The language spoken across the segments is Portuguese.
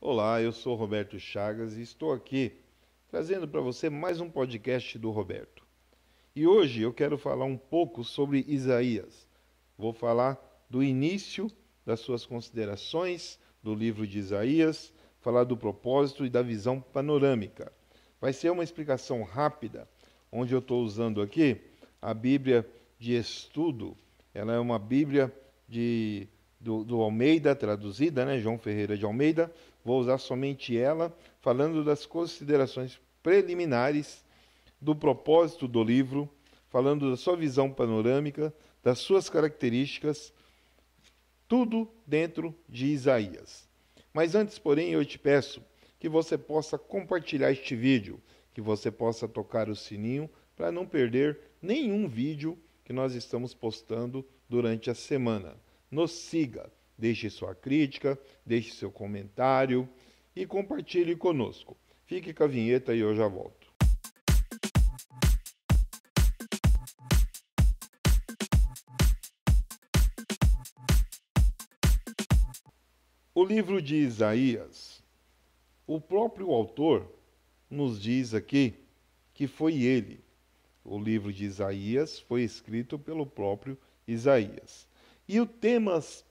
Olá, eu sou Roberto Chagas e estou aqui trazendo para você mais um podcast do Roberto. E hoje eu quero falar um pouco sobre Isaías. Vou falar do início das suas considerações do livro de Isaías, falar do propósito e da visão panorâmica. Vai ser uma explicação rápida, onde eu estou usando aqui a Bíblia de estudo. Ela é uma Bíblia do Almeida, traduzida, né? João Ferreira de Almeida. Vou usar somente ela, falando das considerações preliminares do propósito do livro, falando da sua visão panorâmica, das suas características, tudo dentro de Isaías. Mas antes, porém, eu te peço que você possa compartilhar este vídeo, que você possa tocar o sininho para não perder nenhum vídeo que nós estamos postando durante a semana. Nos siga, deixe sua crítica, deixe seu comentário e compartilhe conosco. Fique com a vinheta e eu já volto. O livro de Isaías, o próprio autor nos diz aqui que foi ele. O livro de Isaías foi escrito pelo próprio Isaías. E os temas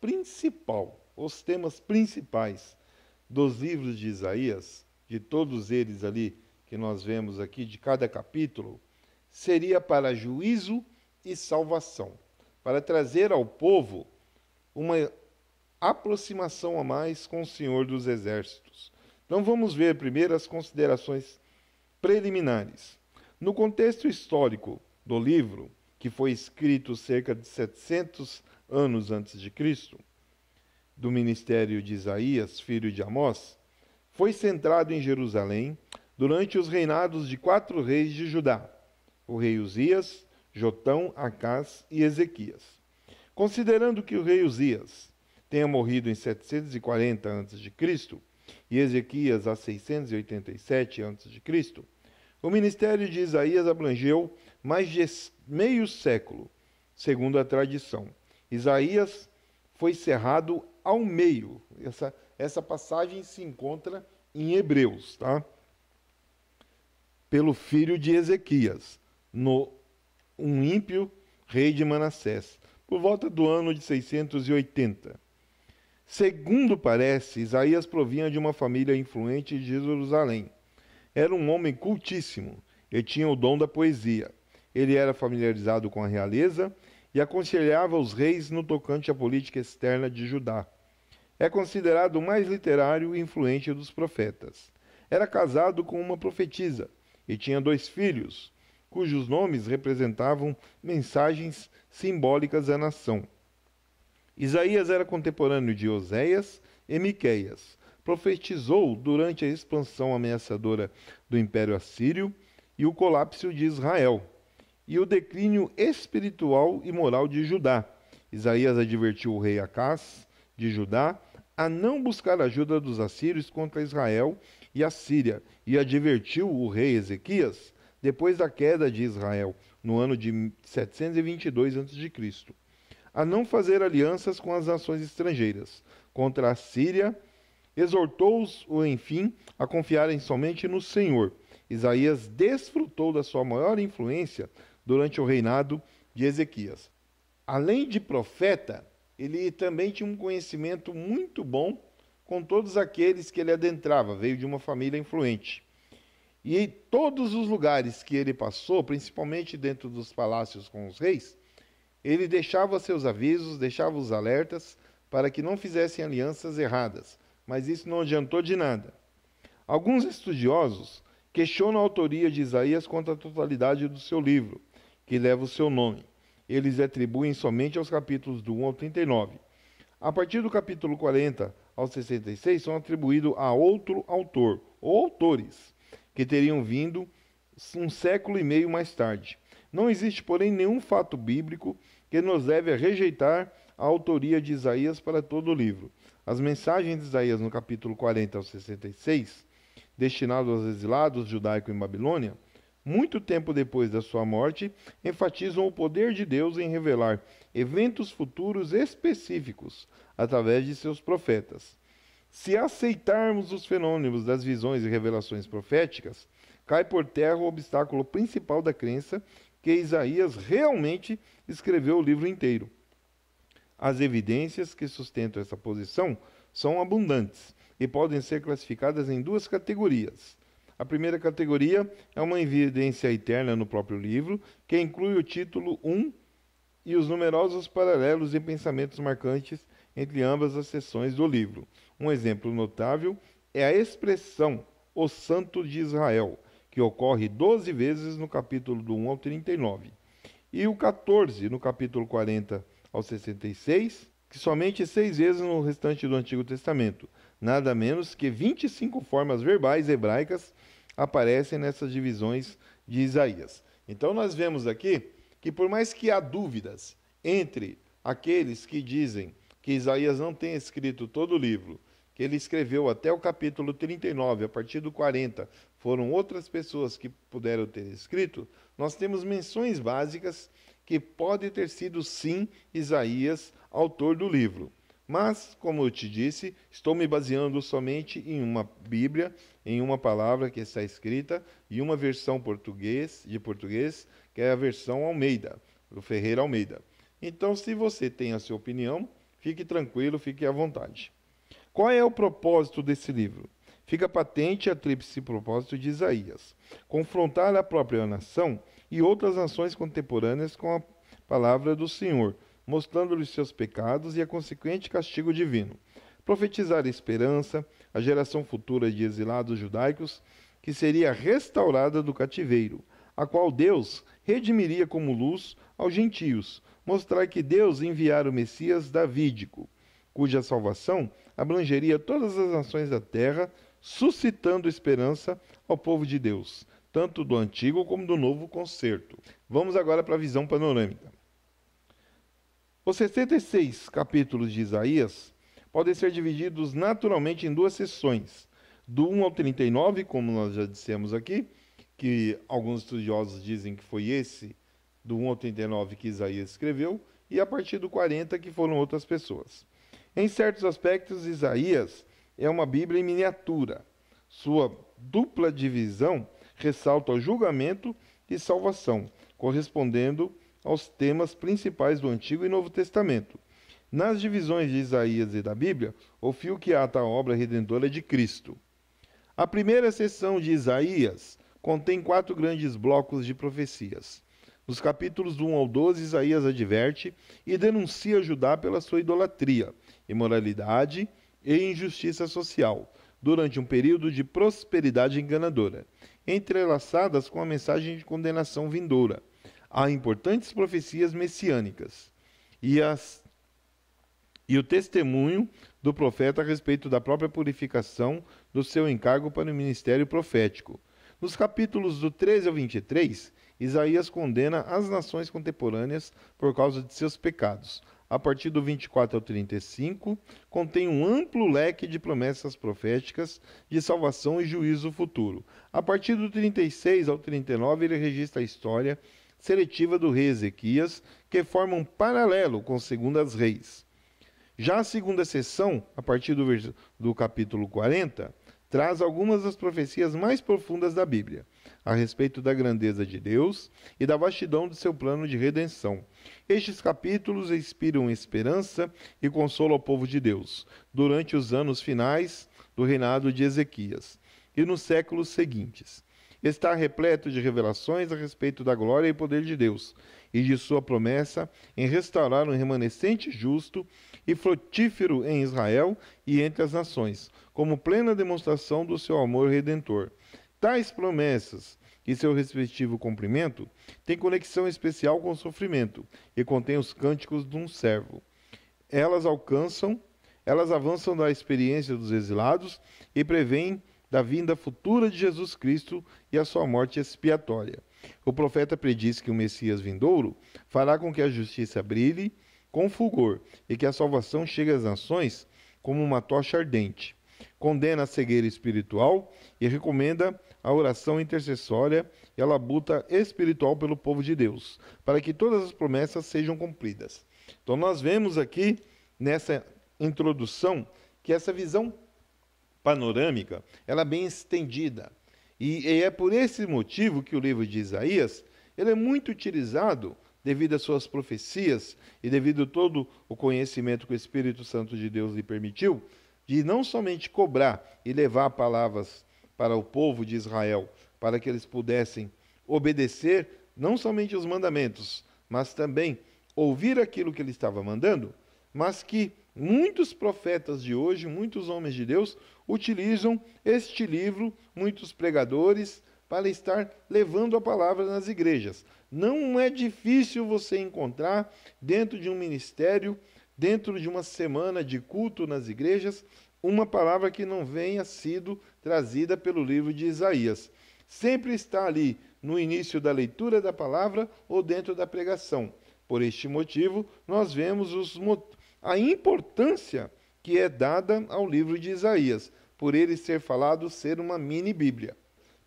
principais dos livros de Isaías, de todos eles ali que nós vemos aqui, de cada capítulo, seria para juízo e salvação, para trazer ao povo uma aproximação a mais com o Senhor dos Exércitos. Então vamos ver primeiro as considerações preliminares. No contexto histórico do livro, que foi escrito cerca de 700 anos antes de Cristo, do ministério de Isaías, filho de Amós, foi centrado em Jerusalém durante os reinados de 4 reis de Judá, o rei Uzias, Jotão, Acás e Ezequias. Considerando que o rei Uzias tenha morrido em 740 a.C. e Ezequias a 687 a.C., o ministério de Isaías abrangeu mais de meio século, segundo a tradição. Isaías foi cerrado ao meio. Essa passagem se encontra em Hebreus, tá? Pelo filho de Ezequias, um ímpio rei de Manassés, por volta do ano de 680. Segundo parece, Isaías provinha de uma família influente de Jerusalém. Era um homem cultíssimo e tinha o dom da poesia. Ele era familiarizado com a realeza e aconselhava os reis no tocante à política externa de Judá. É considerado o mais literário e influente dos profetas. Era casado com uma profetisa e tinha 2 filhos, cujos nomes representavam mensagens simbólicas à nação. Isaías era contemporâneo de Oséias e Miqueias. Profetizou durante a expansão ameaçadora do Império Assírio e o colapso de Israel, e o declínio espiritual e moral de Judá. Isaías advertiu o rei Acás de Judá a não buscar ajuda dos assírios contra Israel e a Síria, e advertiu o rei Ezequias depois da queda de Israel, no ano de 722 a.C., a não fazer alianças com as nações estrangeiras. Contra a Síria, exortou-os, enfim, a confiarem somente no Senhor. Isaías desfrutou da sua maior influência durante o reinado de Ezequias. Além de profeta, ele também tinha um conhecimento muito bom com todos aqueles que ele adentrava, veio de uma família influente. E em todos os lugares que ele passou, principalmente dentro dos palácios com os reis, ele deixava seus avisos, deixava os alertas para que não fizessem alianças erradas, mas isso não adiantou de nada. Alguns estudiosos questionam a autoria de Isaías quanto à totalidade do seu livro, que leva o seu nome. Eles atribuem somente aos capítulos do 1 ao 39. A partir do capítulo 40 ao 66 são atribuídos a outro autor, ou autores, que teriam vindo um século e meio mais tarde. Não existe, porém, nenhum fato bíblico que nos leve a rejeitar a autoria de Isaías para todo o livro. As mensagens de Isaías no capítulo 40 ao 66, destinadas aos exilados judaicos em Babilônia, muito tempo depois da sua morte, enfatizam o poder de Deus em revelar eventos futuros específicos através de seus profetas. Se aceitarmos os fenômenos das visões e revelações proféticas, cai por terra o obstáculo principal da crença que Isaías realmente escreveu o livro inteiro. As evidências que sustentam essa posição são abundantes e podem ser classificadas em duas categorias. A primeira categoria é uma evidência eterna no próprio livro, que inclui o título 1 e os numerosos paralelos e pensamentos marcantes entre ambas as seções do livro. Um exemplo notável é a expressão "o Santo de Israel", que ocorre 12 vezes no capítulo do 1 ao 39, e o 14 no capítulo 40 ao 66, que somente 6 vezes no restante do Antigo Testamento. Nada menos que 25 formas verbais hebraicas aparecem nessas divisões de Isaías. Então nós vemos aqui que, por mais que há dúvidas entre aqueles que dizem que Isaías não tem escrito todo o livro, que ele escreveu até o capítulo 39, a partir do 40 foram outras pessoas que puderam ter escrito, nós temos menções básicas que pode ter sido sim Isaías, autor do livro. Mas, como eu te disse, estou me baseando somente em uma Bíblia, em uma palavra que está escrita, e uma versão de português, que é a versão Almeida, do Ferreira Almeida. Então, se você tem a sua opinião, fique tranquilo, fique à vontade. Qual é o propósito desse livro? Fica patente a tríplice propósito de Isaías: confrontar a própria nação e outras nações contemporâneas com a palavra do Senhor, mostrando-lhes seus pecados e a consequente castigo divino. Profetizar a esperança, a geração futura de exilados judaicos, que seria restaurada do cativeiro, a qual Deus redimiria como luz aos gentios. Mostrar que Deus enviara o Messias davídico, cuja salvação abrangeria todas as nações da terra, suscitando esperança ao povo de Deus, tanto do Antigo como do Novo Concerto. Vamos agora para a visão panorâmica. Os 66 capítulos de Isaías podem ser divididos naturalmente em duas seções, do 1 ao 39, como nós já dissemos aqui, que alguns estudiosos dizem que foi esse, do 1 ao 39, que Isaías escreveu, e a partir do 40, que foram outras pessoas. Em certos aspectos, Isaías é uma Bíblia em miniatura. Sua dupla divisão ressalta o julgamento e salvação, correspondendo aos temas principais do Antigo e Novo Testamento. Nas divisões de Isaías e da Bíblia, o fio que ata a obra redentora é de Cristo. A primeira seção de Isaías contém 4 grandes blocos de profecias. Nos capítulos do 1 ao 12, Isaías adverte e denuncia Judá pela sua idolatria, imoralidade e injustiça social, durante um período de prosperidade enganadora, entrelaçadas com a mensagem de condenação vindoura. Há importantes profecias messiânicas e o testemunho do profeta a respeito da própria purificação do seu encargo para o ministério profético. Nos capítulos do 13 ao 23, Isaías condena as nações contemporâneas por causa de seus pecados. A partir do 24 ao 35, contém um amplo leque de promessas proféticas de salvação e juízo futuro. A partir do 36 ao 39, ele registra a história seletiva do rei Ezequias, que forma um paralelo com 2 Reis. Já a segunda seção, a partir do capítulo 40, traz algumas das profecias mais profundas da Bíblia, a respeito da grandeza de Deus e da vastidão do seu plano de redenção. Estes capítulos inspiram esperança e consolo ao povo de Deus, durante os anos finais do reinado de Ezequias e nos séculos seguintes. Está repleto de revelações a respeito da glória e poder de Deus e de sua promessa em restaurar um remanescente justo e frutífero em Israel e entre as nações, como plena demonstração do seu amor redentor. Tais promessas e seu respectivo cumprimento têm conexão especial com o sofrimento e contêm os cânticos de um servo. Elas avançam da experiência dos exilados e prevêem da vinda futura de Jesus Cristo e a sua morte expiatória. O profeta prediz que o Messias vindouro fará com que a justiça brilhe com fulgor e que a salvação chegue às nações como uma tocha ardente. Condena a cegueira espiritual e recomenda a oração intercessória e a labuta espiritual pelo povo de Deus, para que todas as promessas sejam cumpridas. Então nós vemos aqui, nessa introdução, que essa visão panorâmica, ela é bem estendida. E é por esse motivo que o livro de Isaías ele é muito utilizado devido às suas profecias e devido a todo o conhecimento que o Espírito Santo de Deus lhe permitiu, de não somente cobrar e levar palavras para o povo de Israel, para que eles pudessem obedecer não somente os mandamentos, mas também ouvir aquilo que ele estava mandando, mas que muitos profetas de hoje, muitos homens de Deus, utilizam este livro, muitos pregadores, para estar levando a palavra nas igrejas. Não é difícil você encontrar dentro de um ministério, dentro de uma semana de culto nas igrejas, uma palavra que não venha sido trazida pelo livro de Isaías. Sempre está ali no início da leitura da palavra ou dentro da pregação. Por este motivo, nós vemos a importância que é dada ao livro de Isaías, por ele ser falado ser uma mini Bíblia.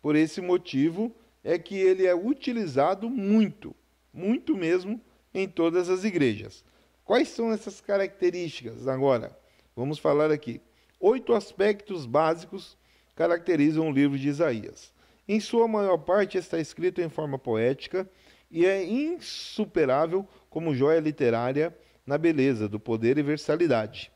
Por esse motivo é que ele é utilizado muito, muito mesmo, em todas as igrejas. Quais são essas características agora? Vamos falar aqui. 8 aspectos básicos caracterizam o livro de Isaías. Em sua maior parte está escrito em forma poética e é insuperável como joia literária na beleza do poder e versalidade.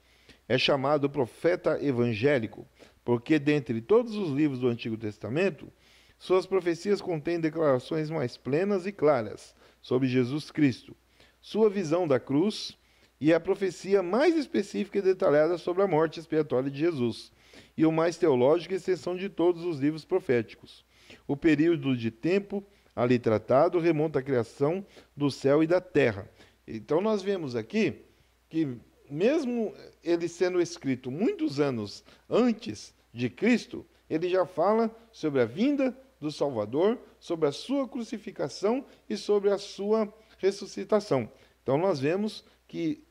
É chamado profeta evangélico, porque dentre todos os livros do Antigo Testamento, suas profecias contêm declarações mais plenas e claras sobre Jesus Cristo, sua visão da cruz e a profecia mais específica e detalhada sobre a morte expiatória de Jesus, e o mais teológico e extensão de todos os livros proféticos. O período de tempo ali tratado remonta à criação do céu e da terra. Então nós vemos aqui que mesmo ele sendo escrito muitos anos antes de Cristo, ele já fala sobre a vinda do Salvador, sobre a sua crucificação e sobre a sua ressuscitação. Então nós vemos que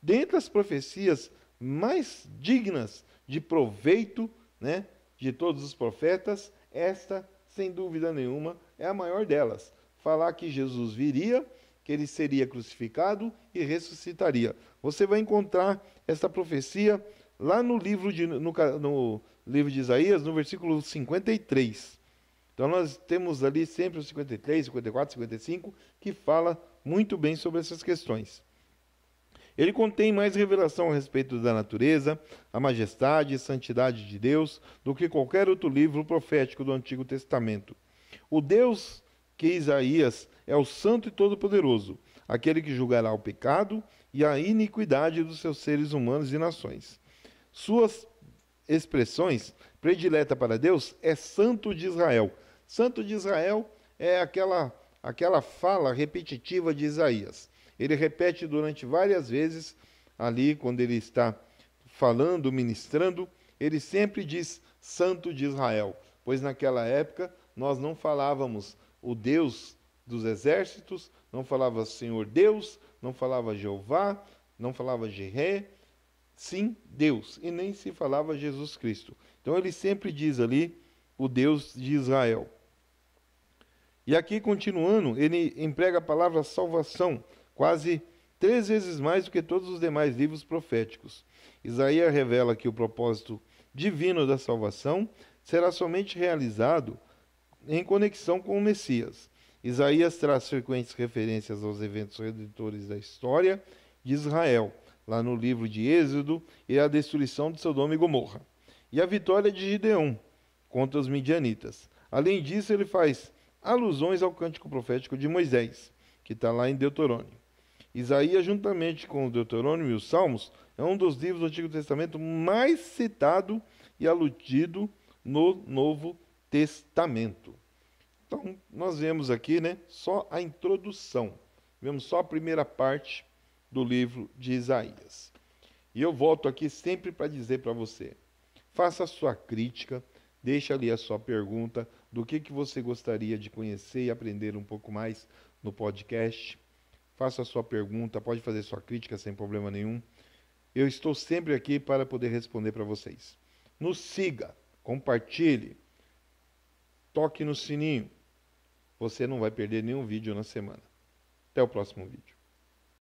dentre as profecias mais dignas de proveito, né, de todos os profetas, esta, sem dúvida nenhuma, é a maior delas. Falar que Jesus viria, que ele seria crucificado e ressuscitaria. Você vai encontrar essa profecia lá no livro de Isaías, no versículo 53. Então nós temos ali sempre o 53, 54, 55, que fala muito bem sobre essas questões. Ele contém mais revelação a respeito da natureza, a majestade e santidade de Deus do que qualquer outro livro profético do Antigo Testamento. O Deus que Isaías é o Santo e Todo-Poderoso, aquele que julgará o pecado e a iniquidade dos seus seres humanos e nações. Suas expressões predileta para Deus é Santo de Israel. Santo de Israel é aquela fala repetitiva de Isaías. Ele repete durante várias vezes ali, quando ele está falando, ministrando, ele sempre diz Santo de Israel, pois naquela época nós não falávamos o Deus dos exércitos, não falava Senhor Deus, não falava Jeová, não falava Jiré, sim, Deus, e nem se falava Jesus Cristo. Então ele sempre diz ali o Deus de Israel. E aqui, continuando, ele emprega a palavra salvação, quase 3 vezes mais do que todos os demais livros proféticos. Isaías revela que o propósito divino da salvação será somente realizado em conexão com o Messias. Isaías traz frequentes referências aos eventos redentores da história de Israel, lá no livro de Êxodo, e a destruição de Sodoma e Gomorra, e a vitória de Gideão contra os midianitas. Além disso, ele faz alusões ao cântico profético de Moisés, que está lá em Deuteronômio. Isaías, juntamente com o Deuteronômio e os Salmos, é um dos livros do Antigo Testamento mais citado e aludido no Novo Testamento. Então, nós vemos aqui, né, só a introdução. Vemos só a primeira parte do livro de Isaías. E eu volto aqui sempre para dizer para você, faça a sua crítica, deixe ali a sua pergunta do que você gostaria de conhecer e aprender um pouco mais no podcast. Faça a sua pergunta, pode fazer sua crítica sem problema nenhum. Eu estou sempre aqui para poder responder para vocês. Nos siga, compartilhe, toque no sininho. Você não vai perder nenhum vídeo na semana. Até o próximo vídeo.